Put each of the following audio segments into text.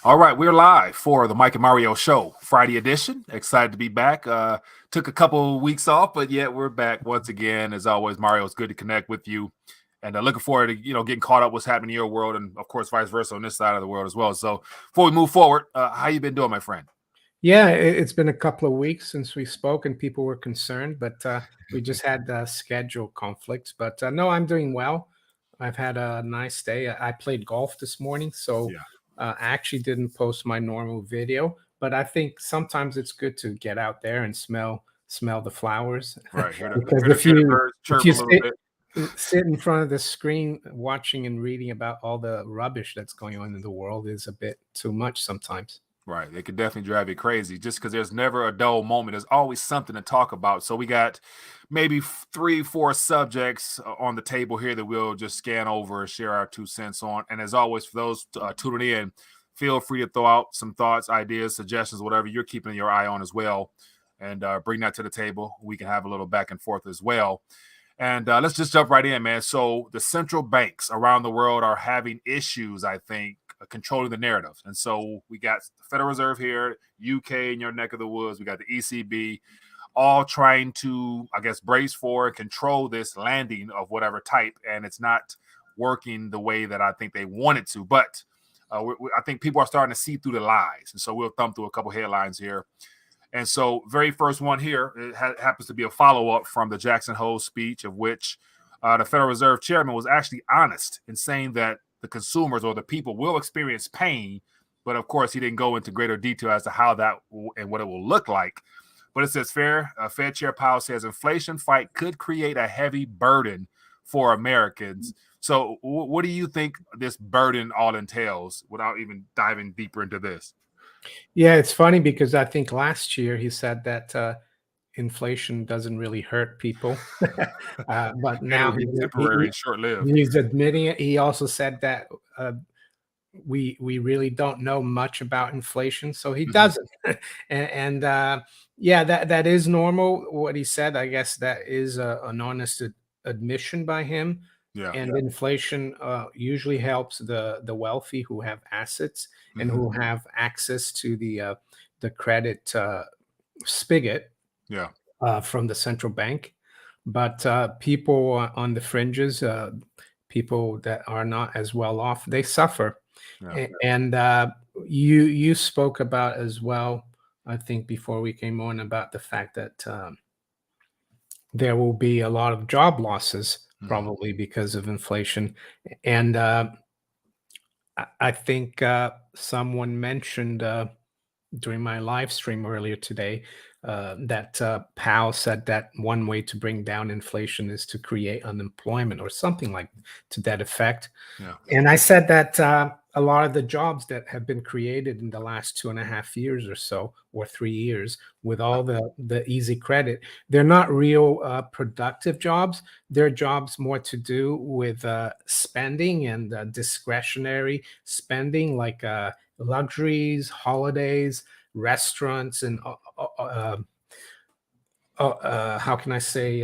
All right, we're live for the Mike and Mario Show, Friday edition. Excited to be back. Took a couple of weeks off, but yet we're back once again. As always, Mario, it's good to connect with you, and looking forward to getting caught up what's happening in your world, and of course, vice versa on this side of the world as well. So, before we move forward, how you been doing, my friend? Yeah, it's been a couple of weeks since we spoke, and people were concerned, but we just had schedule conflicts. But no, I'm doing well. I've had a nice day. I played golf this morning, so Yeah, I actually didn't post my normal video. But I think sometimes it's good to get out there and smell the flowers, right. Hear because hear the birds if chirp a you little bit. sit in front of the screen watching and reading about all the rubbish that's going on in the world is a bit too much sometimes. Right. They could definitely drive you crazy just because there's never a dull moment. There's always something to talk about. So we got maybe 3, 4 subjects on the table here that we'll just scan over and share our 2 cents on. And as always, for those tuning in, feel free to throw out some thoughts, ideas, suggestions, whatever you're keeping your eye on as well. And bring that to the table. We can have a little back and forth as well. And let's just jump right in, man. So the central banks around the world are having issues, I think, controlling the narrative. And so we got the Federal Reserve here, UK in your neck of the woods. We got the ECB, all trying to, I guess, brace for and control this landing of whatever type. And it's not working the way that I think they want it to. But I think people are starting to see through the lies. And so we'll thumb through a couple headlines here. And so very first one here, it happens to be a follow-up from the Jackson Hole speech, of which the Federal Reserve chairman was actually honest in saying that the consumers or the people will experience pain. But of course, he didn't go into greater detail as to how that and what it will look like. But it says Fed Chair Powell says inflation fight could create a heavy burden for Americans. So what do you think this burden all entails without even diving deeper into this? Yeah, it's funny because I think last year he said that inflation doesn't really hurt people, but now It'll be temporary and short-lived. he's admitting it. He also said that we really don't know much about inflation, so he doesn't. And yeah, that is normal. What he said, I guess, that is an honest admission by him. Yeah. And inflation usually helps the wealthy who have assets and who have access to the credit spigot Yeah. from the central bank. But people on the fringes, people that are not as well off, they suffer. Yeah. And you spoke about as well, I think, before we came on, about the fact that there will be a lot of job losses probably because of inflation. And I think someone mentioned during my live stream earlier today that Powell said that one way to bring down inflation is to create unemployment or something like to that effect. Yeah. And I said that a lot of the jobs that have been created in the last 2.5 years or so, or 3 years, with all the easy credit, they're not real productive jobs. They're jobs more to do with spending and discretionary spending, like luxuries, holidays, restaurants, and how can I say?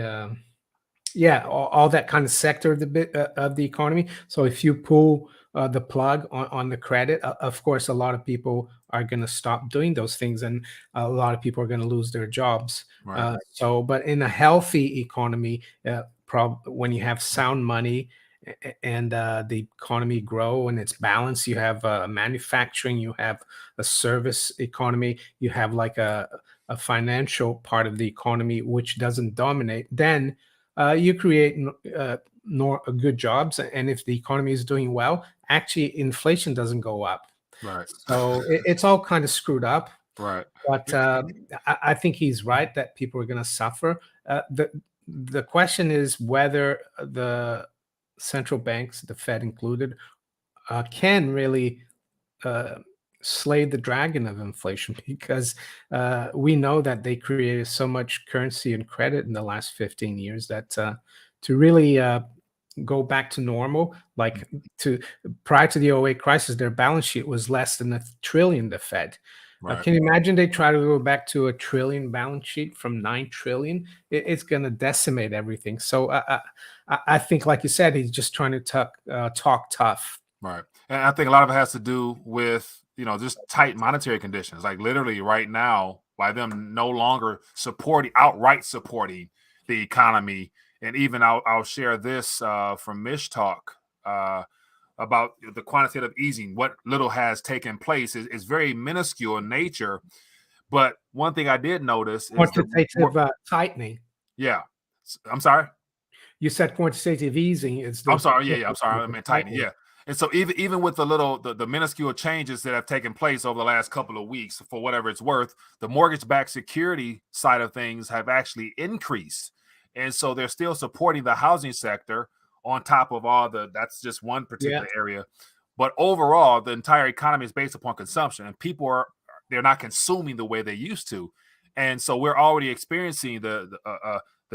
Yeah, all that kind of sector of the economy. So if you pull the plug on the credit, of course, a lot of people are going to stop doing those things, and a lot of people are going to lose their jobs. Right. But in a healthy economy, when you have sound money and the economy grow and it's balanced, you have manufacturing, you have a service economy, you have like a financial part of the economy which doesn't dominate, then you create good jobs. And if the economy is doing well, actually inflation doesn't go up. Right. So it's all kind of screwed up. Right. But I think he's right that people are going to suffer. The question is whether the central banks, the Fed included, can really slay the dragon of inflation, because we know that they created so much currency and credit in the last 15 years that to really go back to normal, like prior to the '08 crisis, their balance sheet was less than $1 trillion, the Fed. Right. Can you imagine they try to go back to $1 trillion balance sheet from $9 trillion? It's going to decimate everything. So I think, like you said, he's just trying to talk tough. Right. And I think a lot of it has to do with just tight monetary conditions. Like literally right now, by them no longer outright supporting the economy. And even I'll share this from Mish Talk about the quantitative easing. What little has taken place is very minuscule in nature. But one thing I did notice is Quantitative tightening. yeah. I'm sorry. You said quantitative easing. It's I'm the sorry. Yeah. I'm sorry. I meant tightening. Yeah. And so even with the minuscule changes that have taken place over the last couple of weeks, for whatever it's worth, the mortgage-backed security side of things have actually increased. And so they're still supporting the housing sector on top of that's just one particular area. But overall, the entire economy is based upon consumption, and they're not consuming the way they used to. And so we're already experiencing the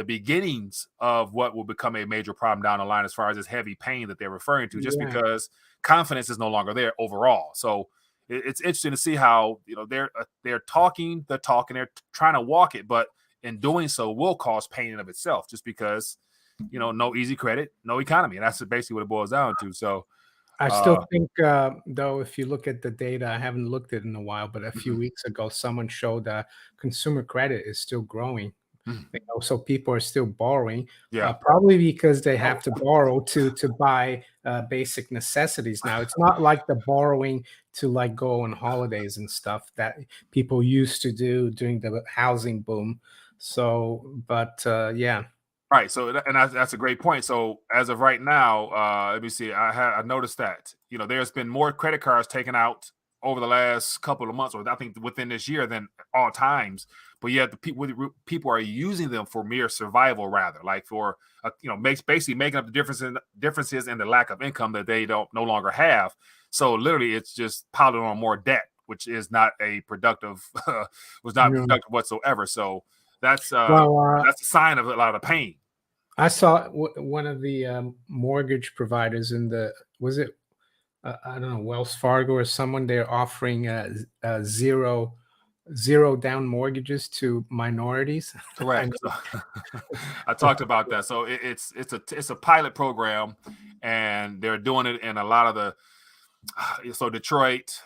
beginnings of what will become a major problem down the line as far as this heavy pain that they're referring to, just because confidence is no longer there overall. So it's interesting to see how they're talking the talk and they're trying to walk it, but in doing so will cause pain in of itself, just because no easy credit, no economy, and that's basically what it boils down to. So I still think, though, if you look at the data, I haven't looked at it in a while, but a few weeks ago, someone showed that consumer credit is still growing. So people are still borrowing, probably because they have to borrow to buy basic necessities. Now, it's not like the borrowing to like go on holidays and stuff that people used to do during the housing boom. So, but yeah. Right. So, and that's a great point. So, as of right now, let me see. I noticed that there's been more credit cards taken out over the last couple of months, or I think within this year, than all times. But yet, the people are using them for mere survival, rather, like for basically making up the differences in the lack of income that they no longer have. So, literally, it's just piling on more debt, which is not a productive productive whatsoever. So. That's a sign of a lot of pain. I saw one of the mortgage providers was it I don't know, Wells Fargo or someone. They're offering zero down mortgages to minorities. Correct. I talked about that. So it's a pilot program, and they're doing it in a lot of the Detroit,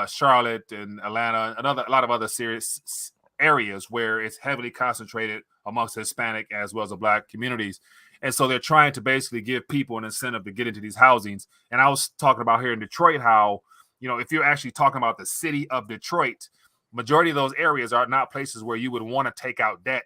Charlotte, and Atlanta, and a lot of other serious areas where it's heavily concentrated amongst Hispanic as well as the Black communities. And so they're trying to basically give people an incentive to get into these housings. And I was talking about here in Detroit how, if you're actually talking about the city of Detroit, majority of those areas are not places where you would want to take out debt,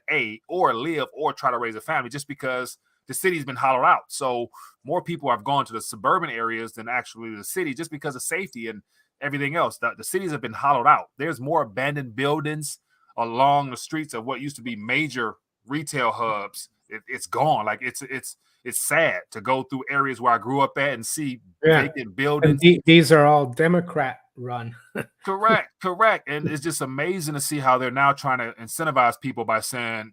or live or try to raise a family, just because the city's been hollowed out. So more people have gone to the suburban areas than actually the city, just because of safety and everything else. The cities have been hollowed out. There's more abandoned buildings along the streets of what used to be major retail hubs. It's gone. Like it's sad to go through areas where I grew up at and see vacant buildings. And these are all Democrat run. Correct. And it's just amazing to see how they're now trying to incentivize people by saying,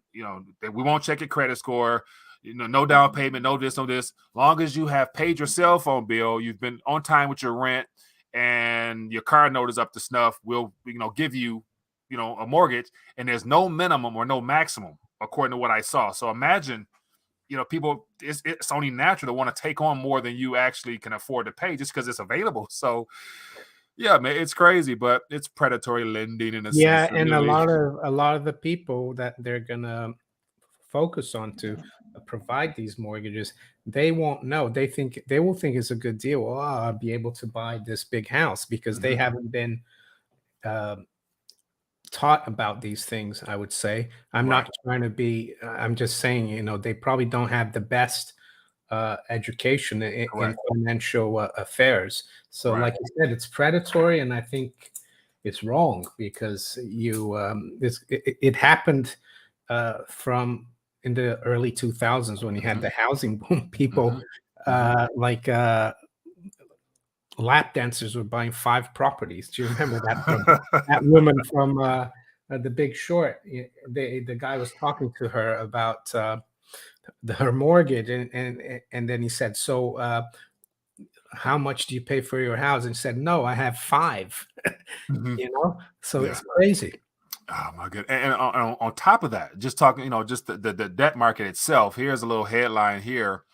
that we won't check your credit score, no down payment, no this, no this. Long as you have paid your cell phone bill, you've been on time with your rent, and your car note is up to snuff, we'll give you a mortgage, and there's no minimum or no maximum according to what I saw. So imagine, people, it's only natural to want to take on more than you actually can afford to pay just because it's available. So yeah, man, it's crazy, but it's predatory lending in a sense. Yeah, and a lot of the people that they're gonna focus on to provide these mortgages, they won't know. They will think it's a good deal. Oh, I'll be able to buy this big house because they haven't been taught about these things. I would say I'm not trying to be. I'm just saying, they probably don't have the best education in financial affairs. So, like you said, it's predatory, and I think it's wrong because it happened from in the early 2000s when you had the housing boom. People lap dancers were buying 5 properties. Do you remember that? That woman from The Big Short. The guy was talking to her about her mortgage, and then he said, "So, how much do you pay for your house?" And said, "No, I have 5." So it's crazy. Oh my god! And on top of that, just talking, just the debt market itself. Here's a little headline here.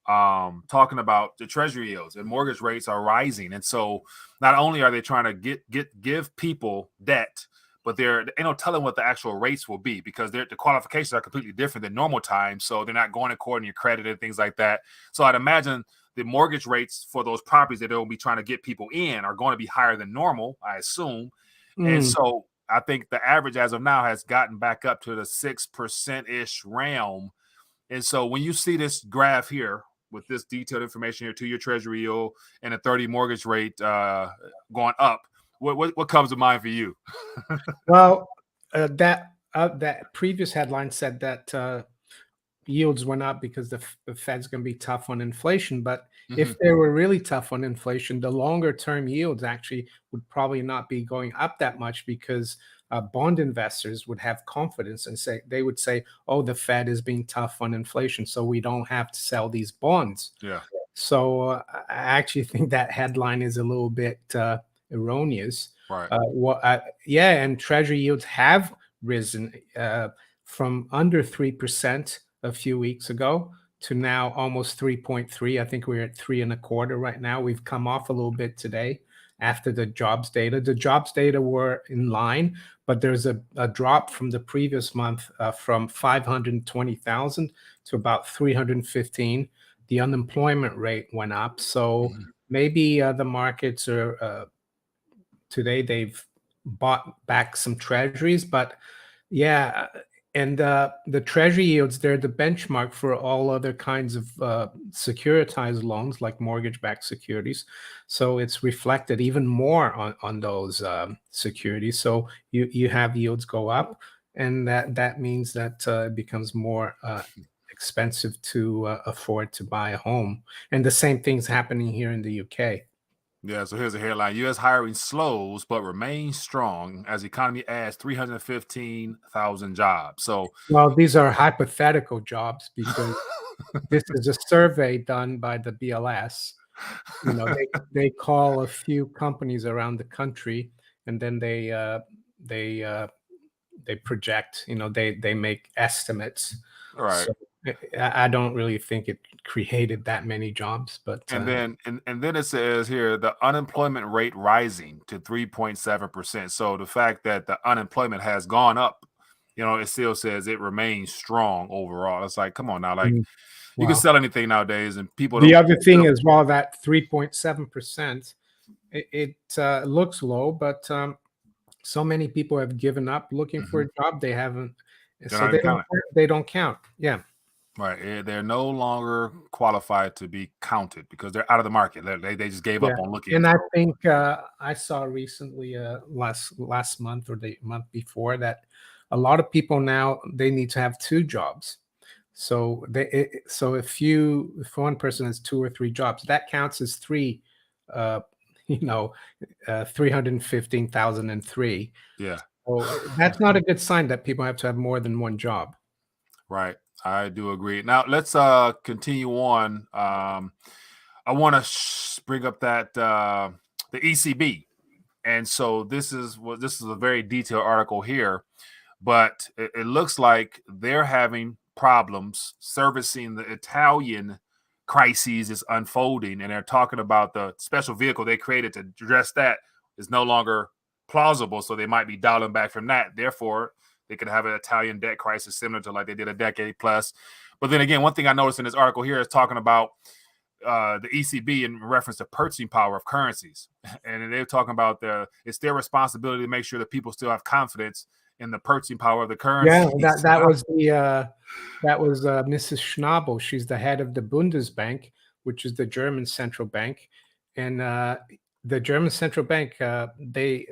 talking about the Treasury yields and mortgage rates are rising, and so not only are they trying to give people debt, but they're ain't no telling what the actual rates will be because the qualifications are completely different than normal times. So they're not going according to your credit and things like that. So I'd imagine the mortgage rates for those properties that they'll be trying to get people in are going to be higher than normal, I assume. And Mm. so I think the average as of now has gotten back up to the 6% ish realm. And so when you see this graph here with this detailed information here, 2-year Treasury yield and a 30 mortgage rate going up, what comes to mind for you? Well, that previous headline said that yields went up because the Fed's going to be tough on inflation. But Mm-hmm. if they were really tough on inflation, the longer term yields actually would probably not be going up that much because bond investors would have confidence and they would say, "Oh, the Fed is being tough on inflation, so we don't have to sell these bonds." Yeah. So I actually think that headline is a little bit erroneous. Right. Yeah, and Treasury yields have risen from under 3% a few weeks ago to now almost 3.3. I think we're at 3.25 right now. We've come off a little bit today after the jobs data. The jobs data were in line, but there's a drop from the previous month from 520,000 to about 315. The unemployment rate went up. So maybe the markets are today they've bought back some treasuries, but yeah, and the treasury yields, they're the benchmark for all other kinds of securitized loans like mortgage-backed securities. So it's reflected even more on those securities. So you have yields go up, and that means that it becomes more expensive to afford to buy a home. And the same thing's happening here in the UK. Yeah, so here's a headline. U.S. hiring slows but remains strong as economy adds 315,000 jobs. So, Well, these are hypothetical jobs because this is a survey done by the BLS. You know, they call a few companies around the country, and then they they project. You know, they make estimates. all right. So I don't really think it created that many jobs, but And then it says here the unemployment rate rising to 3.7%. So the fact that the unemployment has gone up, it still says it remains strong overall. It's like, come on now, like you can wow. sell anything nowadays, and people The don't. other thing is, while that 3.7%, it looks low, but so many people have given up looking for a job. They haven't, They're so not even counted. they don't count. Yeah. Right. They're no longer qualified to be counted because they're out of the market. They just gave Yeah. up on looking. And I So, think I saw recently, last month or the month before, that a lot of people now they need to have two jobs. So so if one person has two or three jobs, that counts as three. Uh, you know, 315,003. yeah. So that's not a good sign that people have to have more than one job. Right. I do agree. Now let's continue on. I want to bring up that the ECB, and so this is a very detailed article here, but it looks like they're having problems servicing the Italian crises is unfolding, and they're talking about the special vehicle they created to address that is no longer plausible, so they might be dialing back from that. Therefore, they could have an Italian debt crisis similar to like they did a decade plus. But then again, one thing I noticed in this article here is talking about the ECB in reference to purchasing power of currencies, and they're talking about it's their responsibility to make sure that people still have confidence in the purchasing power of the Yeah, currencies. that was Mrs. Schnabel. She's the head of the Bundesbank, which is the German central bank, and the German central bank they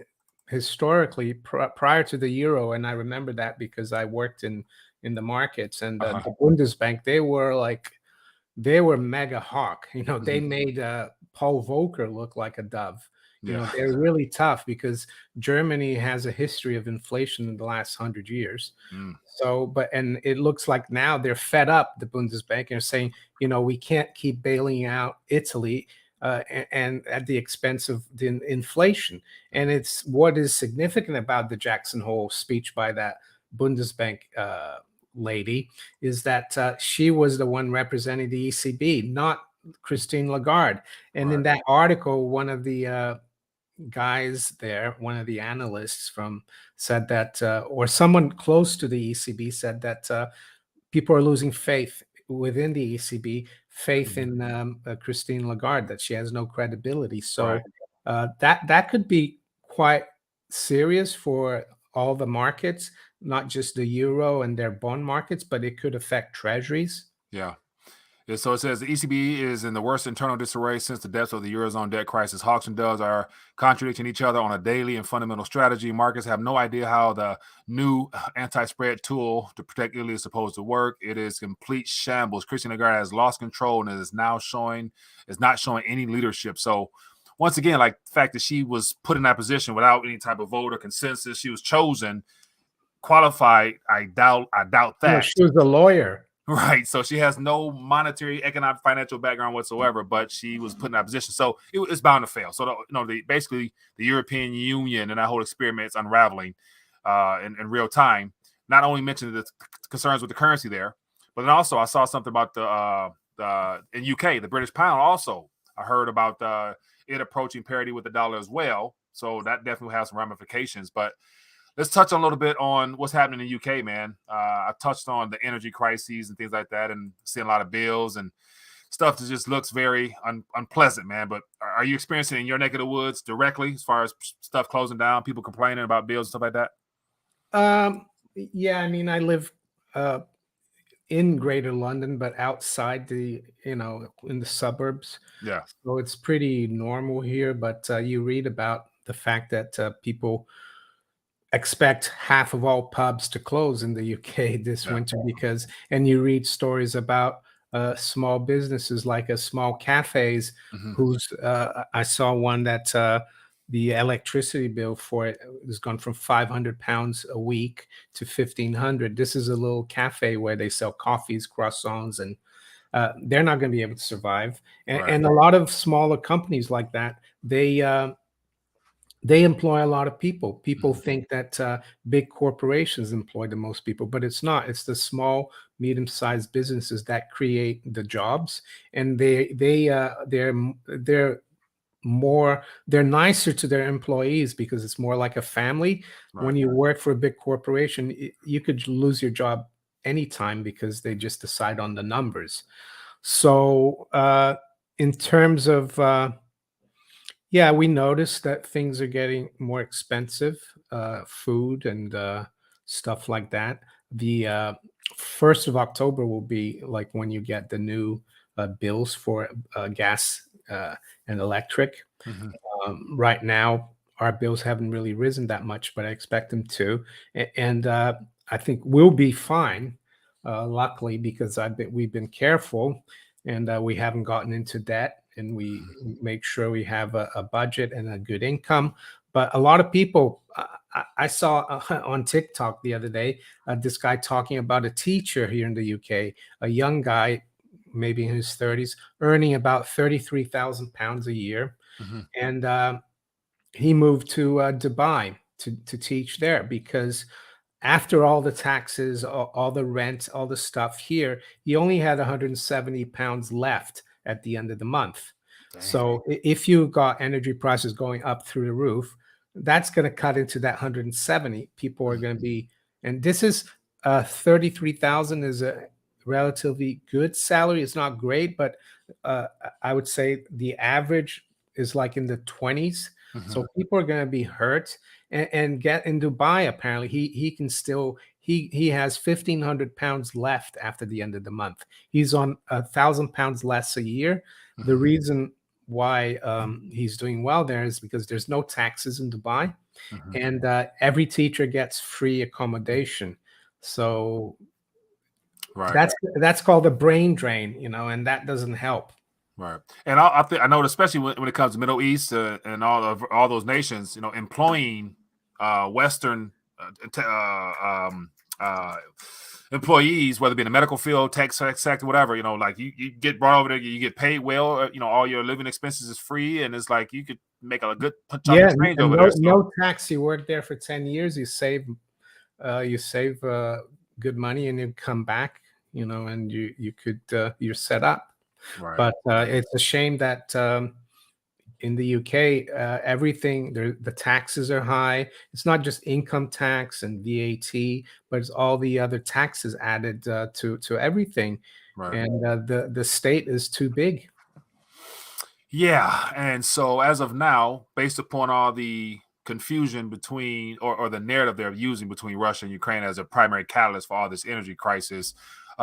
historically prior to the euro, and I remember that because I worked in the markets, and the Bundesbank they were mega hawk. You know, they made Paul Volcker look like a dove. You know, they're really tough because Germany has a history of inflation in the last 100 years. So, and it looks like now they're fed up, the Bundesbank, and are saying, you know, we can't keep bailing out Italy and at the expense of the inflation. And it's what is significant about the Jackson Hole speech by that Bundesbank lady, is that she was the one representing the ECB, not Christine Lagarde. And in Right. that article, one of the guys there, one of the analysts from said that, or someone close to the ECB said that people are losing faith within the ECB, faith Mhm. in Christine Lagarde, that she has no credibility. Right. So that could be quite serious for all the markets, not just the euro and their bond markets, but it could affect treasuries. Yeah. Yeah, so it says the ECB is in the worst internal disarray since the depths of the Eurozone debt crisis. Hawks and doves are contradicting each other on a daily and fundamental strategy. Markets have no idea how the new anti-spread tool to protect Italy is supposed to work. It is complete shambles. Christian Lagarde has lost control and is not showing any leadership. So once again, like the fact that she was put in that position without any type of vote or consensus, she was chosen, qualified. I doubt No, that. she was a lawyer. Right. So she has no monetary, economic, financial background whatsoever, but she was put in that position. So it's bound to fail. So, basically, the European Union and that whole experiment is unraveling in real time. Not only mentioned the concerns with the currency there, but then also I saw something about the in UK, the British pound also. I heard about it approaching parity with the dollar as well. So that definitely has some ramifications. But let's touch on a little bit on what's happening in the UK, man. I touched on the energy crises and things like that, and seeing a lot of bills and stuff that just looks very unpleasant, man. But are you experiencing it in your neck of the woods directly, as far as stuff closing down, people complaining about bills and stuff like that? Yeah, I mean, I live in Greater London, but outside in the suburbs. Yeah. So it's pretty normal here. But you read about the fact that people expect half of all pubs to close in the UK this Yeah. winter and you read stories about small businesses like a small cafes Mhm. whose I saw one that the electricity bill for it has gone from £500 a week to 1,500. This is a little cafe where they sell coffees, croissants, and they're not going to be able to survive. Right. And a lot of smaller companies like that, they employ a lot of people. People Mhm. think that big corporations employ the most people, but it's not. It's the small, medium-sized businesses that create the jobs, and they're nicer to their employees because it's more like a family. When Right. you work for a big corporation, you could lose your job anytime because they just decide on the numbers. So, in terms of yeah, we noticed that things are getting more expensive, food and stuff like that. The 1st of October will be like when you get the new bills for gas and electric. Mhm. Right now, our bills haven't really risen that much, but I expect them to. And I think we'll be fine, luckily, because we've been careful and we haven't gotten into debt and we make sure we have a budget and a good income. But a lot of people, I saw on TikTok the other day, this guy talking about a teacher here in the UK, a young guy, maybe in his 30s, earning about £33,000 a year. Mhm. And he moved to Dubai to teach there because after all the taxes, all the rent, all the stuff here, he only had £170 left at the end of the month. Dang. So if you got energy prices going up through the roof, that's going to cut into that 170. People are Mhm. going to be, and this is 33,000 is a relatively good salary. It's not great, but uh, I would say the average is like in the 20s. Mhm. So people are going to be hurt and get in Dubai. Apparently, he can still he has £1,500 left after the end of the month. He's on £1,000 less a year. The Mhm. reason why he's doing well there is because there's no taxes in Dubai, Mhm. and every teacher gets free accommodation. So Right. that's called a brain drain, and that doesn't help. Right. And I know, especially when it comes to Middle East and all those nations, employing Western uh, employees, whether it be in the medical field, tech sector, whatever, like you get brought over there, you get paid well, all your living expenses is free, and it's like you could make a good chunk of Yeah, change and over there. So no tax. You work there for 10 years, you save good money and you come back, and you could you're set up. Right. But it's a shame that in the UK, everything the taxes are high. It's not just income tax and VAT, but it's all the other taxes added to everything, Right. and the state is too big. Yeah. And so as of now, based upon all the confusion between or the narrative they're using between Russia and Ukraine as a primary catalyst for all this energy crisis,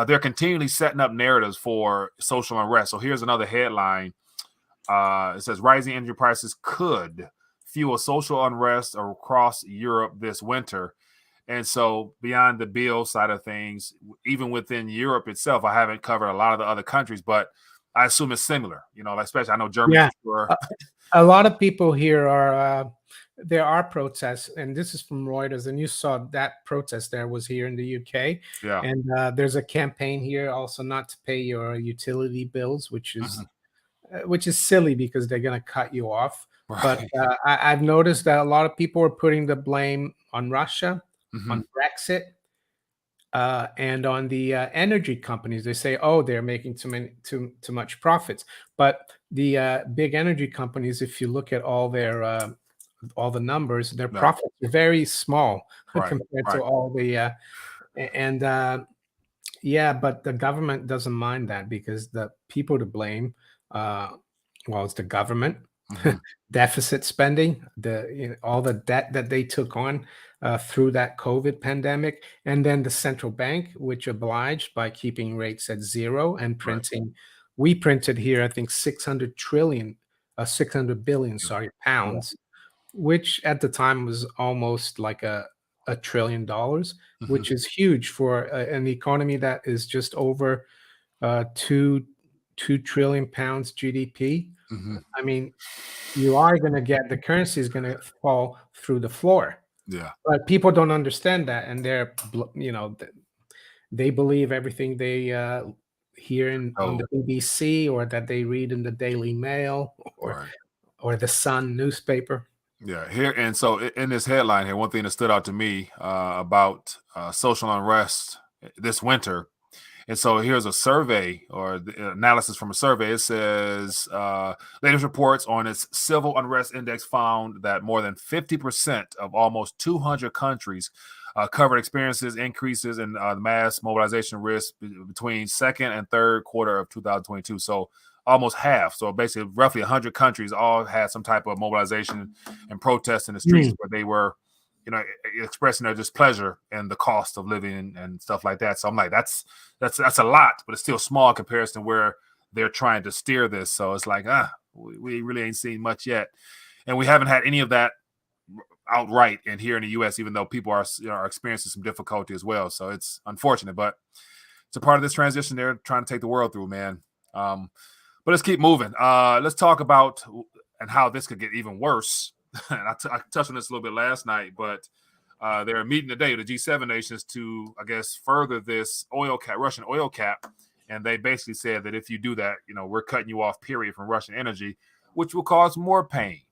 they're continually setting up narratives for social unrest. So here's another headline. It says rising energy prices could fuel social unrest across Europe this winter. And so, beyond the bill side of things, even within Europe itself, I haven't covered a lot of the other countries, but I assume it's similar. Especially I know Germany Yeah. for sure. A lot of people here there are protests, and this is from Reuters, and you saw that protest there was here in the UK, Yeah. and there's a campaign here also not to pay your utility bills, Mhm. which is silly because they're going to cut you off. But Right. I've noticed that a lot of people are putting the blame on Russia, Hmm. on Brexit, and on the energy companies. They say, "Oh, they're making too much profits." But the big energy companies, if you look at all the numbers, their Yeah. profits are very small Right. compared to Right. all the and yeah, but the government doesn't mind that because the people to blame, uh, well, it's the government, Hmm. deficit spending, all the debt that they took on through that COVID pandemic, and then the central bank, which obliged by keeping rates at zero and Right. printing. We printed here, I think, 600 billion, Yeah. sorry, Yeah. pounds, which at the time was almost like a $1 trillion, Hmm. which is huge for an economy that is just over 2 trillion pounds GDP. Hmm. I mean, you are going to get the currency is going to fall through the floor, Yeah. but people don't understand that, and they believe everything they hear on Oh, the BBC or that they read in the Daily Mail right. or the Sun newspaper. Yeah, here and so in this headline here, one thing that stood out to me about social unrest this winter. And so here's a survey or the analysis from a survey. It says latest reports on its civil unrest index found that more than 50% of almost 200 countries covered experiences increases in mass mobilization risk between second and third quarter of 2022. So almost half. So basically, roughly 100 countries all had some type of mobilization and protest in the streets Mm. where they were, expressing their displeasure and the cost of living and stuff like that. So I'm like, that's a lot, but it's still small in comparison to where they're trying to steer this. So it's like, we really ain't seen much yet, and we haven't had any of that outright in here in the U.S. Even though people are experiencing some difficulty as well. So it's unfortunate, but it's a part of this transition they're trying to take the world through, man. But let's keep moving. Let's talk about and how this could get even worse. And I touched on this a little bit last night, but they're meeting today, the G7 nations, to, I guess, further this Russian oil cap. And they basically said that if you do that, we're cutting you off, period, from Russian energy, which will cause more pain.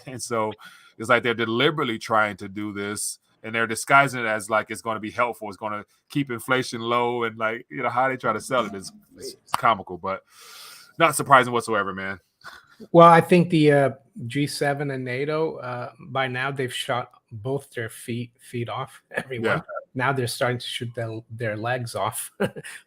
And so it's like they're deliberately trying to do this, and they're disguising it as like it's going to be helpful. It's going to keep inflation low, and like how they try to sell it is comical, but not surprising whatsoever, man. Well, I think the G7 and NATO by now they've shot both their feet off Yeah. everyone. Now they're starting to shoot their legs off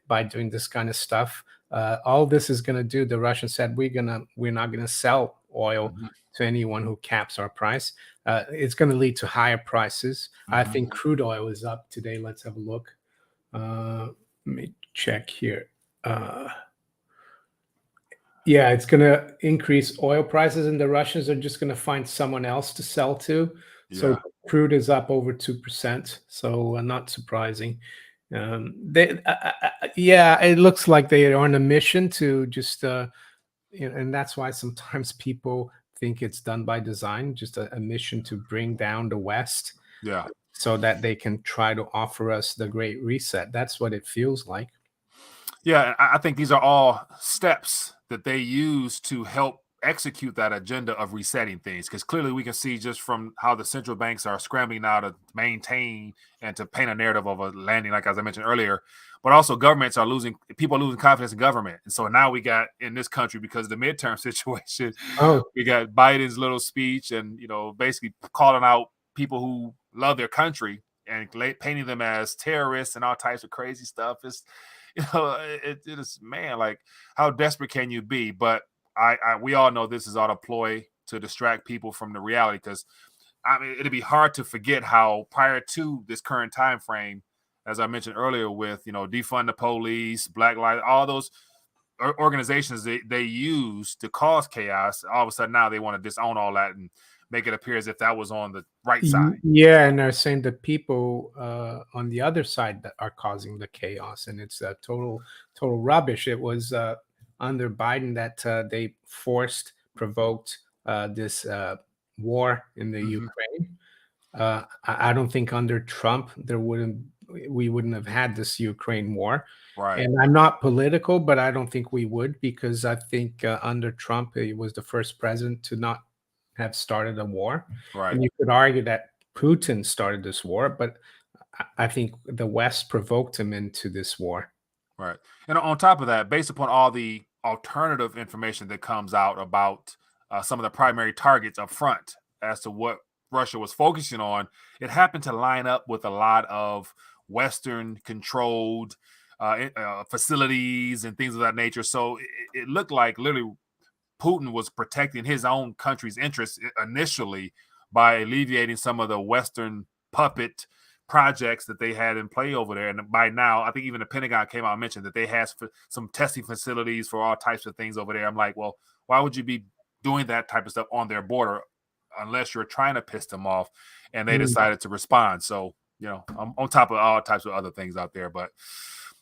by doing this kind of stuff. All this is going to do, the Russians said, we're not going to sell oil Mhm. to anyone who caps our price. It's going to lead to higher prices. I Mhm. think crude oil is up today. Let's have a look. Let me check here. Yeah, it's going to increase oil prices, and the Russians are just going to find someone else to sell to. So Yeah. crude is up over 2%. So not surprising. Yeah, it looks like they are on a mission to just, and that's why sometimes people think it's done by design, just a mission to bring down the West Yeah. so that they can try to offer us the Great Reset. That's what it feels like. Yeah, I think these are all steps that they use to help execute that agenda of resetting things, because clearly we can see just from how the central banks are scrambling now to maintain and to paint a narrative of a landing, like as I mentioned earlier, but also governments are losing, people are losing confidence in government. And so now we got in this country, because of the midterm situation, Oh, we got Biden's little speech and, basically calling out people who love their country and painting them as terrorists and all types of crazy stuff. It's, it is, man, like, how desperate can you be? But we all know this is all a ploy to distract people from the reality, because I mean, it'd be hard to forget how prior to this current time frame, as I mentioned earlier, with defund the police, Black Lives, all those organizations they use to cause chaos. All of a sudden now they want to disown all that and make it appear as if that was on the right side. yeah, and they're saying the people on the other side that are causing the chaos, and it's total rubbish. It was under Biden that they provoked this war in the Ukraine. I don't think under Trump we wouldn't have had this Ukraine war. Right, And I'm not political, but I don't think we would, because I think under Trump he was the first president to not have started a war. right. And you could argue that Putin started this war, but I think the West provoked him into this war. Right. And on top of that, based upon all the alternative information that comes out about some of the primary targets up front as to what Russia was focusing on, it happened to line up with a lot of Western controlled facilities and things of that nature. So it looked like literally Putin was protecting his own country's interests initially by alleviating some of the Western puppet projects that they had in play over there. And by now, I think even the Pentagon came out and mentioned that they had some testing facilities for all types of things over there. I'm like, well, why would you be doing that type of stuff on their border unless you're trying to piss them off? And they decided to respond. So, on top of all types of other things out there. But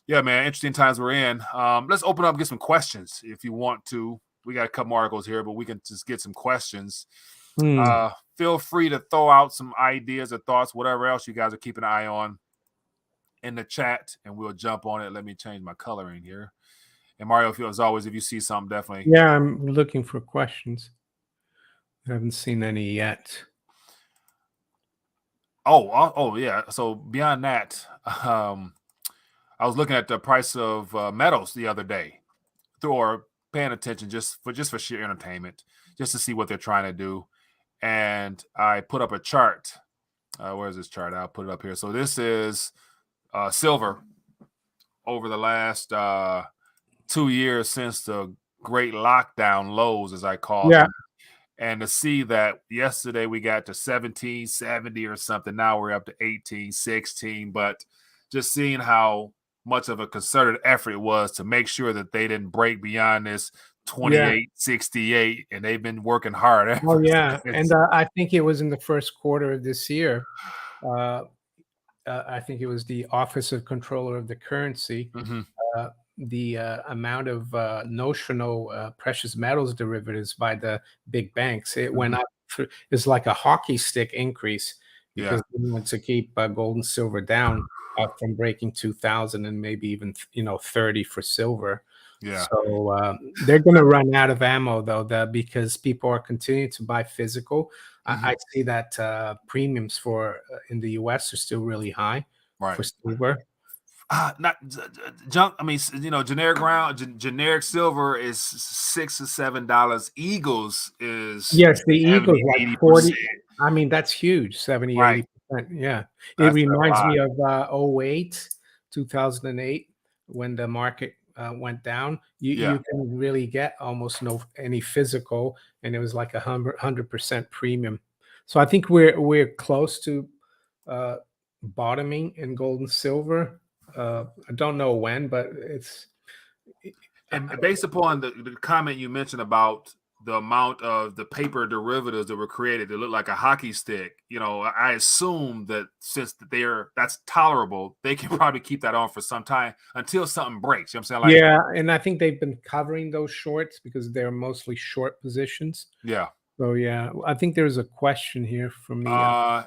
yeah, man, interesting times we're in. Let's open up and get some questions if you want to. We got a couple articles here, but we can just get some questions. Feel free to throw out some ideas or thoughts, whatever else you guys are keeping an eye on in the chat, and we'll jump on it. Let me change my coloring here. And Mario, as always, if you see something, definitely. Yeah, I'm looking for questions. I haven't seen any yet. Oh, yeah. So beyond that, I was looking at the price of metals the other day, or paying attention just for sheer entertainment, just to see what they're trying to do. And I put up a chart. Where's this chart? I'll put it up here. So this is silver over the last 2 years since the great lockdown lows, as I call them. And to see that yesterday we got to 1770 or something. Now we're up to 1816. But just seeing how much of a concerted effort it was to make sure that they didn't break beyond this 2868, and they've been working hard. Oh yeah, and I think it was in the first quarter of this year. I think it was the Office of Controller of the Currency. The amount of notional precious metals derivatives by the big banks, it went up. It's like a hockey stick increase, because they want to keep gold and silver down from breaking 2,000 and maybe even 30 for silver. Yeah. So they're going to run out of ammo though, because people are continuing to buy physical. I see that premiums for in the US are still really high for silver. Not junk. I mean, generic silver is $6 or $7. Eagles is the Eagles 70, like 40. I mean, that's huge. 70, 80%. Yeah. It reminds me of 08, 2008, when the market went down. You can really get almost any physical, and it was like 100% premium. So I think we're close to bottoming in gold and silver. I don't know when, but it's. And based upon the comment you mentioned about the amount of the paper derivatives that were created that look like a hockey stick, I assume that since that's tolerable, they can probably keep that on for some time until something breaks. You know what I'm saying? And I think they've been covering those shorts because they're mostly short positions. Yeah. So I think there's a question here from me.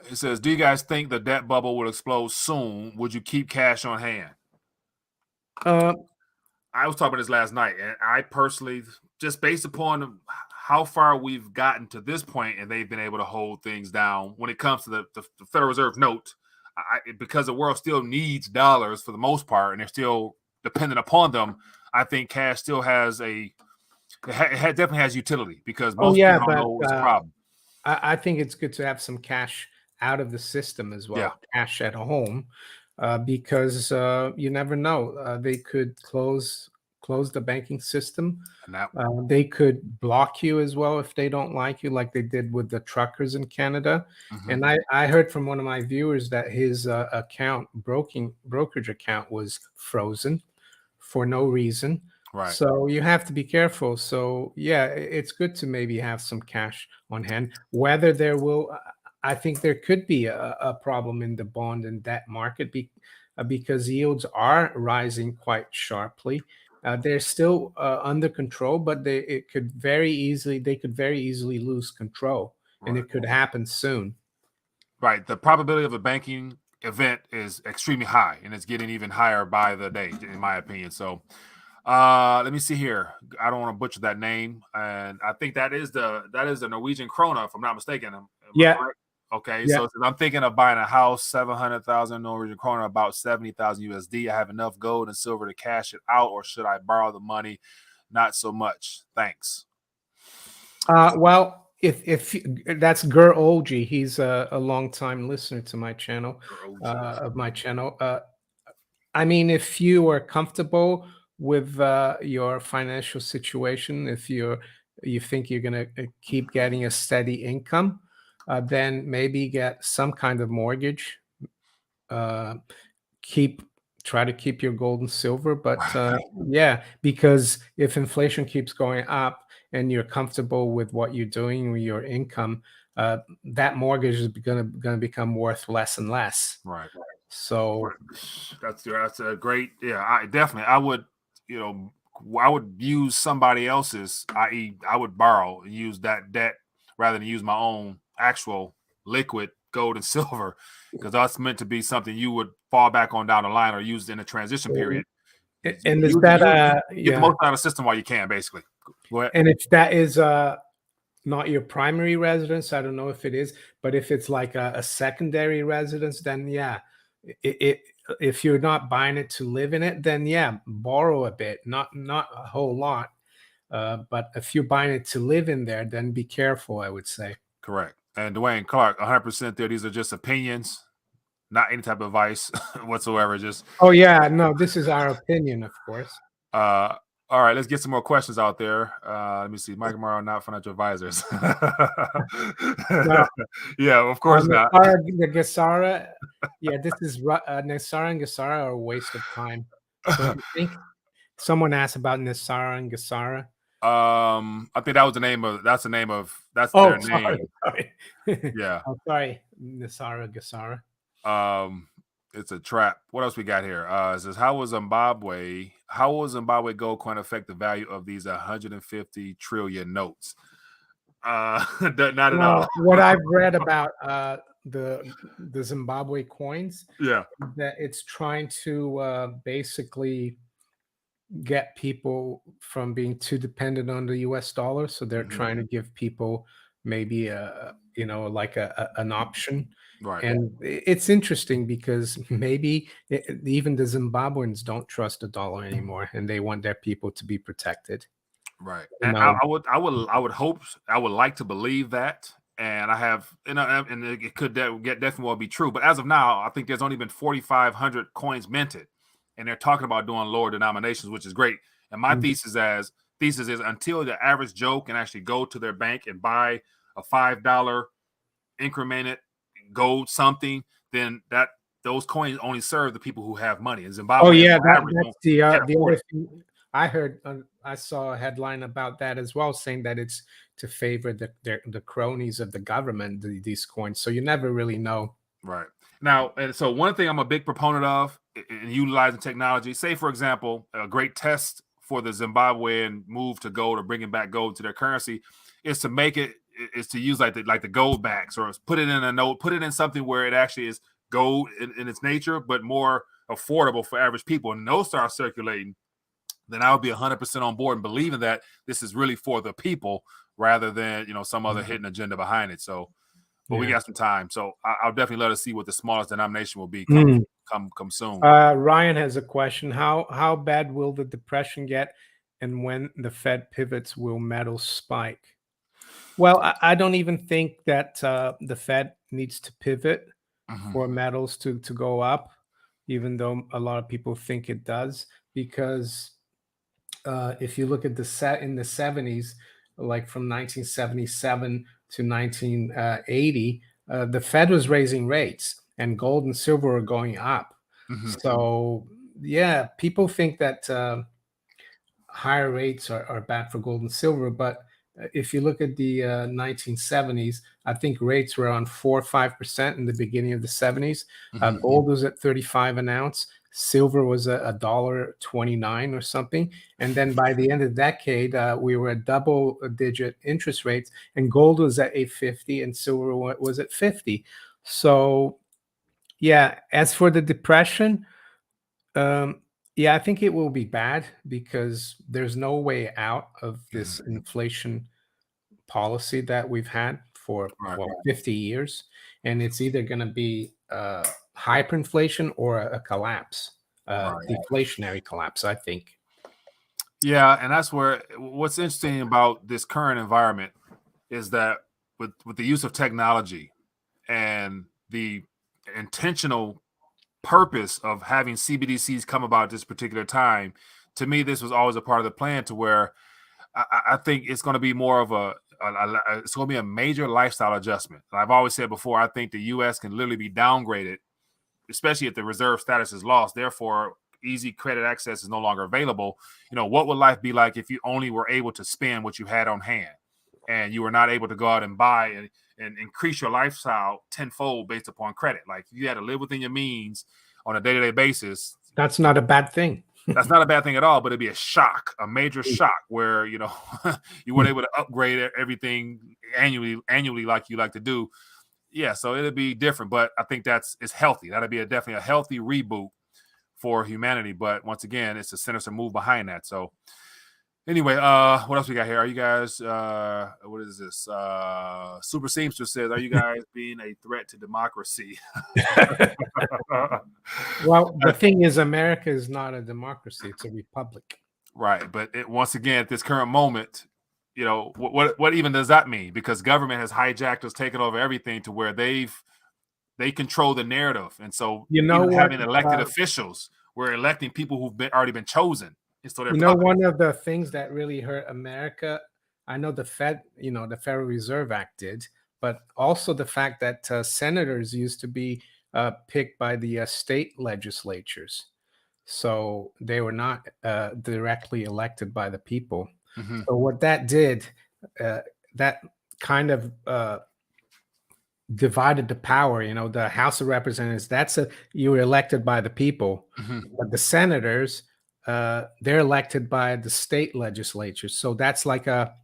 It says, do you guys think the debt bubble will explode soon? Would you keep cash on hand? I was talking about this last night, and I personally, just based upon how far we've gotten to this point, and they've been able to hold things down when it comes to the Federal Reserve note. Because the world still needs dollars for the most part, and they're still dependent upon them. I think cash still has definitely has utility because most people don't know what's the problem. I think it's good to have some cash out of the system as well, cash at home, because you never know. They could close the banking system. And that, They could block you as well if they don't like you, like they did with the truckers in Canada. And I heard from one of my viewers that his brokerage account was frozen for no reason. right. So you have to be careful. So yeah, it's good to maybe have some cash on hand. Whether there will, I think there could be a problem in the bond and debt market because yields are rising quite sharply. They're still under control, but they could very easily lose control, and it could happen soon. Right. The probability of a banking event is extremely high, and it's getting even higher by the day, in my opinion. So let me see here. I don't want to butcher that name, and I think that is the Norwegian krona, if I'm not mistaken. Am I Yeah. correct? Okay, Yeah. so I'm thinking of buying a house, 700,000 Norwegian krona, about 70,000 USD. I have enough gold and silver to cash it out, or should I borrow the money? Not so much. Thanks. Well, if that's Gur Olgi, he's a long time listener to my channel, I mean, if you are comfortable with your financial situation, if you think you're going to keep getting a steady income, then maybe get some kind of mortgage. Try to keep your gold and silver, but yeah, because if inflation keeps going up and you're comfortable with what you're doing with your income, that mortgage is going to become worth less and less. Right. So that's a great, I would, I would use somebody else's, i.e. I would borrow and use that debt rather than use my own actual liquid gold and silver, because that's meant to be something you would fall back on down the line or use in a transition period. And is that get the most out of the system while you can, basically. Go ahead. And if that is not your primary residence, I don't know if it is, but if it's like a secondary residence, then yeah, if you're not buying it to live in it, then yeah, borrow a bit, not a whole lot. But if you're buying it to live in there, then be careful, I would say. Correct. And Dwayne Clark, 100% there. These are just opinions, not any type of advice whatsoever. Just no, this is our opinion, of course. All right, let's get some more questions out there. Let me see. Mike Morrow, not financial advisors. No. Yeah, of course not. Gassara, yeah, this is Nassara and Gassara are a waste of time. So you think someone asked about Nassara and Gassara? I think that's their name. Sorry. Yeah. Oh, sorry, Nassara Gassara. It's a trap. What else we got here? It says, how will Zimbabwe gold coin affect the value of these 150 trillion notes? Not at all. What I've read about the Zimbabwe coins, yeah, that it's trying to basically get people from being too dependent on the US dollar. So they're trying to give people maybe like an option. Right. And it's interesting because maybe even the Zimbabweans don't trust the dollar anymore, and they want their people to be protected. Right. And I would hope, I would like to believe that. And I have, and it could definitely will be true. But as of now, I think there's only been 4,500 coins minted, and they're talking about doing lower denominations, which is great. And my thesis is until the average Joe can actually go to their bank and buy a $5 incremented gold something, then those coins only serve the people who have money. In Zimbabwe, that's the other thing I heard. I saw a headline about that as well, saying that it's to favor the cronies of the government, these coins. So you never really know. Right. Now, and so one thing I'm a big proponent of in utilizing technology, say, for example, a great test for the Zimbabwean move to gold or bringing back gold to their currency is to use like the gold backs, or put it in a note, put it in something where it actually is gold in its nature, but more affordable for average people. And those start circulating, then I would be 100% on board and believing that this is really for the people rather than, some other hidden agenda behind it. So, but we got some time. So I'll definitely let us see what the smallest denomination will be come soon. Ryan has a question. How bad will the depression get, and when the Fed pivots, will metals spike? Well, I don't even think that the Fed needs to pivot for metals to go up, even though a lot of people think it does, because if you look at in the 70s, like from 1977 to 1980, the Fed was raising rates and gold and silver were going up. So yeah, people think that higher rates are bad for gold and silver, but if you look at the 1970s, I think rates were around 4 or 5% in the beginning of the 70s. Gold was at 35 an ounce. Silver was a $1.29 or something. And then by the end of the decade, we were at double-digit interest rates, and gold was at 850 and silver was at 50. So yeah, as for the depression, yeah, I think it will be bad because there's no way out of this inflation policy that we've had for 50 years, and it's either going to be hyperinflation or a collapse, deflationary collapse, I think. Yeah, and that's what's interesting about this current environment is that with the use of technology and the intentional purpose of having CBDCs come about at this particular time, to me, this was always a part of the plan to where I think it's going to be more of it's going to be a major lifestyle adjustment. And I've always said before, I think the U.S. can literally be downgraded, especially if the reserve status is lost. Therefore, easy credit access is no longer available. What would life be like if you only were able to spend what you had on hand and you were not able to go out and buy and increase your lifestyle tenfold based upon credit? Like, if you had to live within your means on a day-to-day basis, that's not a bad thing. That's not a bad thing at all, but it'd be a shock, a major shock where, you weren't able to upgrade everything annually like you like to do. Yeah, so it'd be different, but I think it's healthy. That'd be definitely a healthy reboot for humanity. But once again, it's a sinister move behind that. So anyway, what else we got here? Are you guys, what is this? Super Seamster says, are you guys being a threat to democracy? Well, the thing is, America is not a democracy; it's a republic. Right, but once again, at this current moment, what even does that mean? Because government has hijacked us, taken over everything to where they control the narrative, and so having elected officials, we're electing people who've already been chosen. So one of the things that really hurt America, I know the the Federal Reserve Act did, but also the fact that senators used to be picked by the state legislatures. So they were not directly elected by the people. So what that did, that kind of divided the power. The House of Representatives, you were elected by the people, but the senators, they're elected by the state legislatures. So that's like that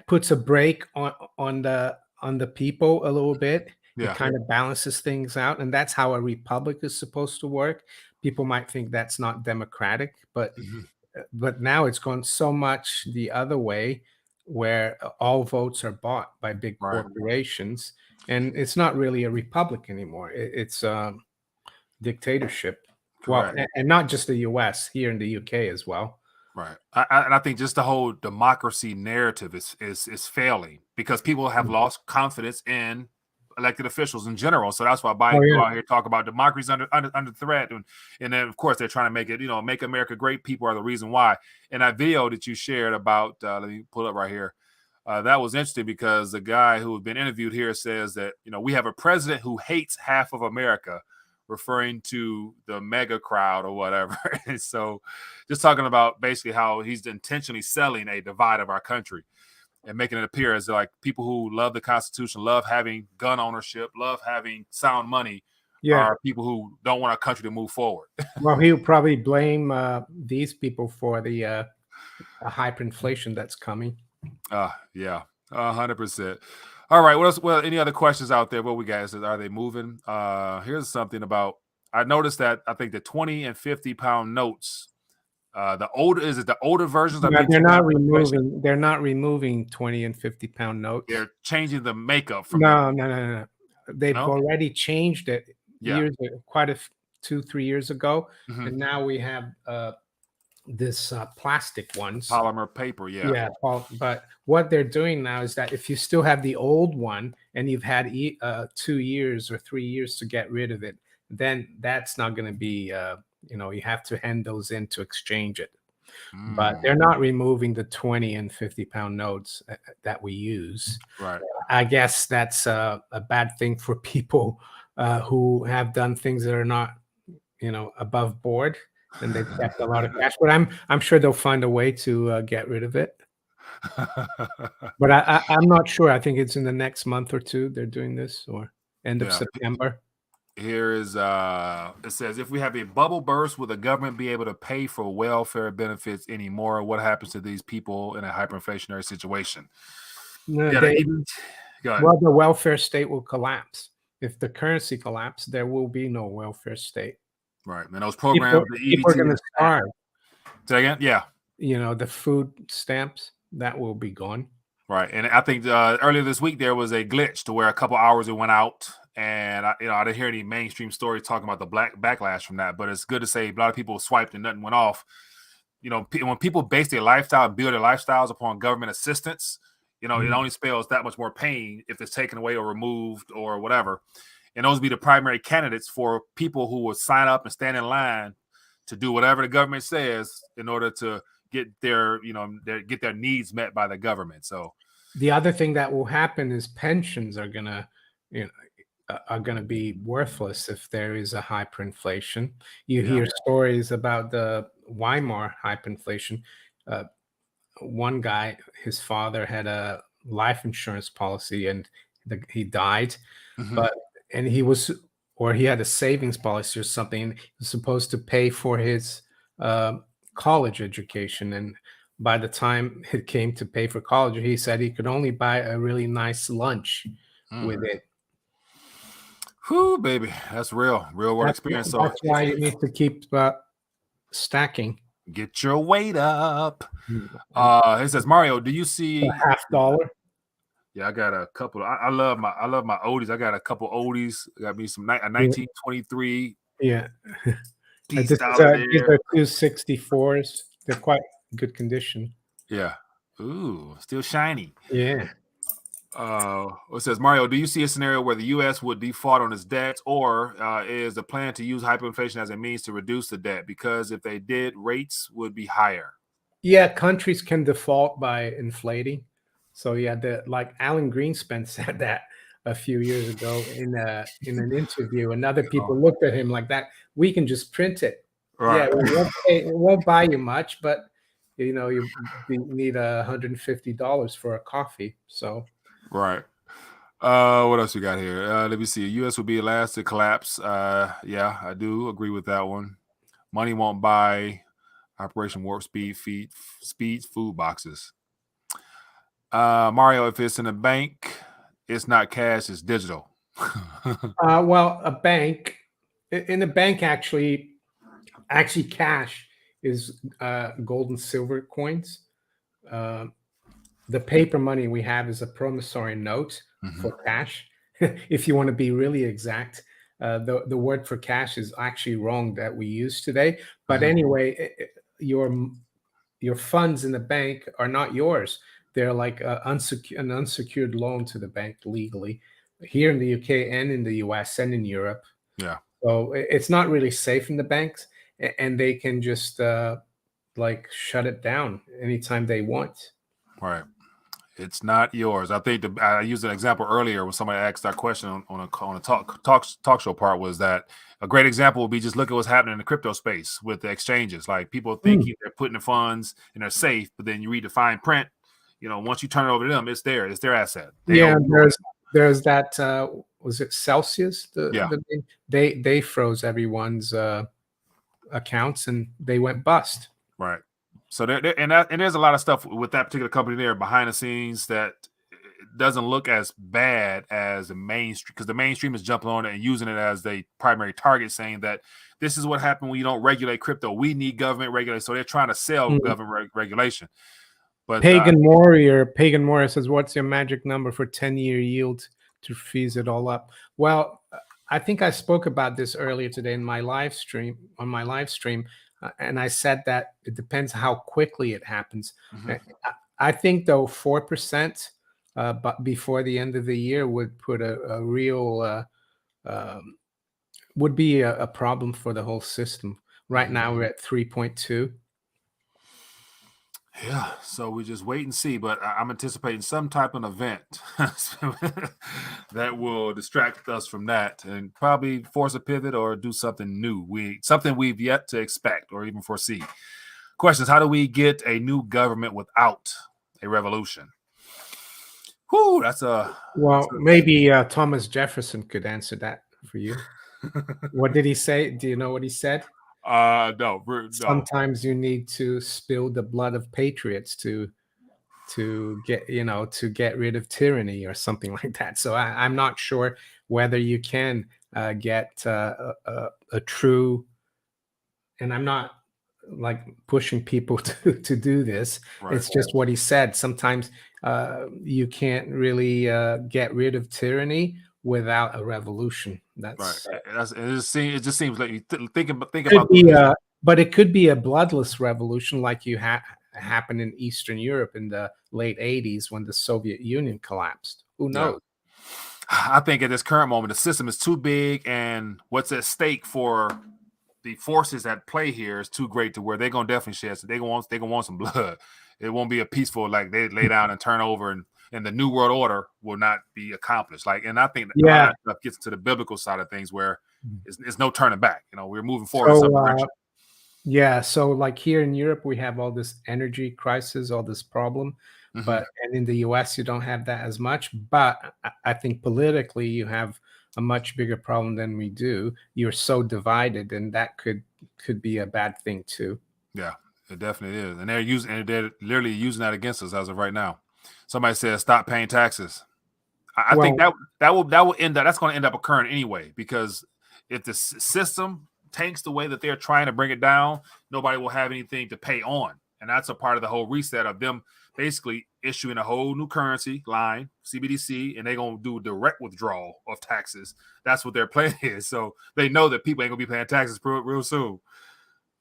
puts a brake on the people a little bit. Yeah. It kind of balances things out, and that's how a republic is supposed to work. People might think that's not democratic, but now it's gone so much the other way, where all votes are bought by big corporations, and it's not really a republic anymore. It's dictatorship. Correct. Well, and not just the U.S., here in the U.K. as well. Right. And I think just the whole democracy narrative is failing because people have lost confidence in elected officials in general. So that's why Biden go out here talk about democracy under threat. And then, of course, they're trying to make it, make America great. People are the reason why. And that video that you shared about, let me pull up right here. That was interesting because the guy who had been interviewed here says that, we have a president who hates half of America, referring to the mega crowd or whatever. And so just talking about basically how he's intentionally selling a divide of our country and making it appear as like people who love the Constitution, love having gun ownership, love having sound money, are people who don't want our country to move forward. Well, he'll probably blame these people for the hyperinflation that's coming. Yeah, 100%. All right. What else? Well, any other questions out there? What we got? Are they moving? Here's something about. I noticed that I think the 20 and 50 pound notes The older is it the older versions are No, being they're taken out not of circulation? removing. They're not removing 20 and 50-pound notes. They're changing the makeup from them. No. They've No? already changed it Yeah. quite a 2-3 years ago, Mhm. and now we have this plastic ones. Polymer paper, yeah. Yeah, but what they're doing now is that if you still have the old one and you've had 2 years or 3 years to get rid of it, then that's not going to be, you have to hand those in to exchange it. But they're not removing the 20 and 50-pound notes that we use. Right. I guess that's a bad thing for people who have done things that are not, above board, and they've kept a lot of cash. But I'm sure they'll find a way to get rid of it. But I'm not sure. I think it's in the next month or two they're doing this, or end of Yeah. September. Here is it says, if we have a bubble burst, will the government be able to pay for welfare benefits anymore? What happens to these people in a hyperinflationary situation? No, Yeah, go ahead. well, the welfare state will collapse. If the currency collapses, there will be no welfare state. Right. And those programs, People are going to starve. Say again? Yeah. The food stamps, that will be gone. Right. And I think earlier this week there was a glitch to where a couple hours it went out, and I didn't hear any mainstream stories talking about the backlash from that. But it's good to say a lot of people swiped and nothing went off. When people base their lifestyle and build their lifestyles upon government assistance, it only spells that much more pain if it's taken away or removed or whatever. And those would be the primary candidates for people who will sign up and stand in line to do whatever the government says in order to get their needs met by the government. So the other thing that will happen is pensions are gonna be worthless if there is a hyperinflation. You hear stories about the Weimar hyperinflation. One guy, his father had a life insurance policy and he died, and he had a savings policy or something. And he was supposed to pay for his college education, and by the time it came to pay for college, he said he could only buy a really nice lunch with it. Whew, baby, that's real world experience. So That's why you need to keep stacking. Get your weight up. It says, Mario, do you see $50? Yeah, I got a couple. I love my oldies. I got a couple oldies. I got me some a 1923. Yeah. These are 264s. They're quite good condition. Yeah. Ooh, still shiny. Yeah. It says, Mario, do you see a scenario where the U.S. would default on its debts, or is the plan to use hyperinflation as a means to reduce the debt? Because if they did, rates would be higher. Yeah, countries can default by inflating. So yeah, like Alan Greenspan said that a few years ago in an interview, and other people looked at him like that. We can just print it. Right. Yeah, it won't buy you much, but you need $150 for a coffee. So right. What else we got here? Let me see. U.S. will be the last to collapse. Yeah, I do agree with that one. Money won't buy Operation Warp Speed food boxes. Mario, if it's in a bank, it's not cash, it's digital. Well, a bank actually cash is gold and silver coins. The paper money we have is a promissory note for cash. If you want to be really exact, the word for cash is actually wrong that we use today. But anyway, your funds in the bank are not yours. They're like an unsecured loan to the bank legally here in the UK and in the US and in Europe. Yeah. So it's not really safe in the banks, and they can just shut it down anytime they want. Right. It's not yours. I think I used an example earlier when somebody asked that question on a talk show part, was that a great example would be just look at what's happening in the crypto space with the exchanges. Like people thinking they're putting the funds and they're safe, but then you read the fine print. Once you turn it over to them, it's their asset. There's that. Was it Celsius? They froze everyone's accounts and they went bust. Right. So there's a lot of stuff with that particular company there behind the scenes that doesn't look as bad as the mainstream, because the mainstream is jumping on it and using it as the primary target, saying that this is what happened when you don't regulate crypto. We need government regulation. So they're trying to sell government regulation. But Pagan Warrior says, "What's your magic number for 10-year yield to freeze it all up?" Well, I think I spoke about this earlier today in my live stream, and I said that it depends how quickly it happens. I think though 4%, but before the end of the year would put a real would be a problem for the whole system. Right now we're at 3.2. Yeah, so we just wait and see, but I'm anticipating some type of event that will distract us from that and probably force a pivot or do something new. Something we've yet to expect or even foresee. Questions: how do we get a new government without a revolution? Whew, maybe Thomas Jefferson could answer that for you. What did he say? Do you know what he said? No. Sometimes you need to spill the blood of patriots to get rid of tyranny or something like that. So I'm not sure whether you can get a true, and I'm not like pushing people to do this. Right. It's just what he said. Sometimes you can't really get rid of tyranny without a revolution. That's right. It just seems like you think about. But it could be a bloodless revolution, like happened in Eastern Europe in the late 80s when the Soviet Union collapsed. Who knows? I think at this current moment, the system is too big, and what's at stake for the forces at play here is too great to where they're gonna definitely shed. So they're gonna want some blood. It won't be a peaceful, like they lay down and turn over, and the new world order will not be accomplished. And I think a lot of stuff gets to the biblical side of things where it's no turning back. We're moving forward in some direction. Yeah, so like here in Europe, we have all this energy crisis, all this problem, and in the US, you don't have that as much. But I think politically, you have a much bigger problem than we do. You're so divided, and that could be a bad thing too. Yeah, it definitely is, and they're literally using that against us as of right now. Somebody says stop paying taxes. I think that will end up. That's going to end up occurring anyway, because if the system tanks the way that they're trying to bring it down, nobody will have anything to pay on, and that's a part of the whole reset of them basically issuing a whole new currency line, CBDC, and they're going to do direct withdrawal of taxes. That's what their plan is. So they know that people ain't going to be paying taxes real soon,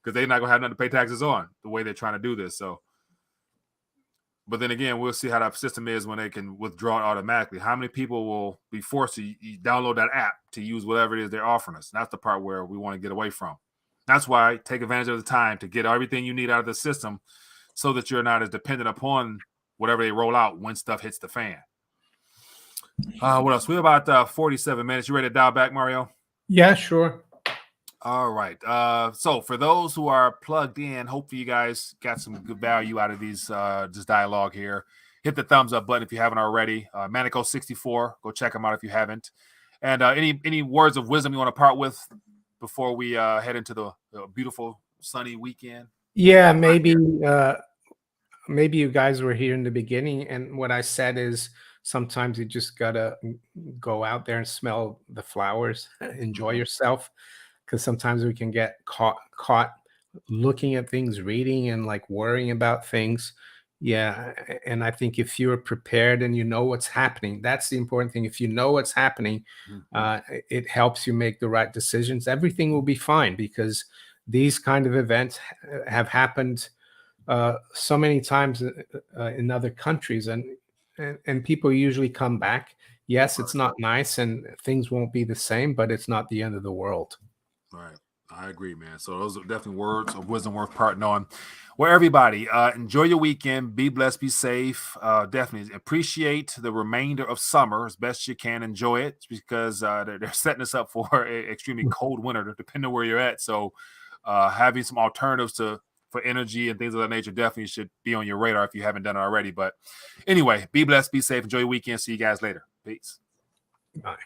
because they're not going to have nothing to pay taxes on the way they're trying to do this. So, but then again, we'll see how that system is when they can withdraw it automatically. How many people will be forced to download that app to use whatever it is they're offering us? And that's the part where we want to get away from. That's why take advantage of the time to get everything you need out of the system so that you're not as dependent upon whatever they roll out when stuff hits the fan. What else? We have about 47 minutes. You ready to dial back, Mario? Yeah, sure. All right. So for those who are plugged in, hopefully you guys got some good value out of this dialogue here. Hit the thumbs up button if you haven't already. Manico64, go check them out if you haven't. And any words of wisdom you want to part with before we head into the beautiful sunny weekend? Yeah, maybe you guys were here in the beginning, and what I said is sometimes you just gotta go out there and smell the flowers, enjoy yourself, because sometimes we can get caught looking at things, reading, and like worrying about things. Yeah, and I think if you're prepared and you know what's happening, that's the important thing. If you know what's happening, it helps you make the right decisions. Everything will be fine, because these kind of events have happened so many times in other countries, and people usually come back. Yes, it's not nice and things won't be the same, but it's not the end of the world. Right. I agree, man. So those are definitely words of wisdom worth parting on. Well, everybody, enjoy your weekend. Be blessed, be safe. Definitely appreciate the remainder of summer as best you can. Enjoy it, because they're setting us up for an extremely cold winter, depending on where you're at. So having some alternatives for energy and things of that nature definitely should be on your radar if you haven't done it already. But anyway, be blessed, be safe. Enjoy your weekend. See you guys later. Peace. Bye.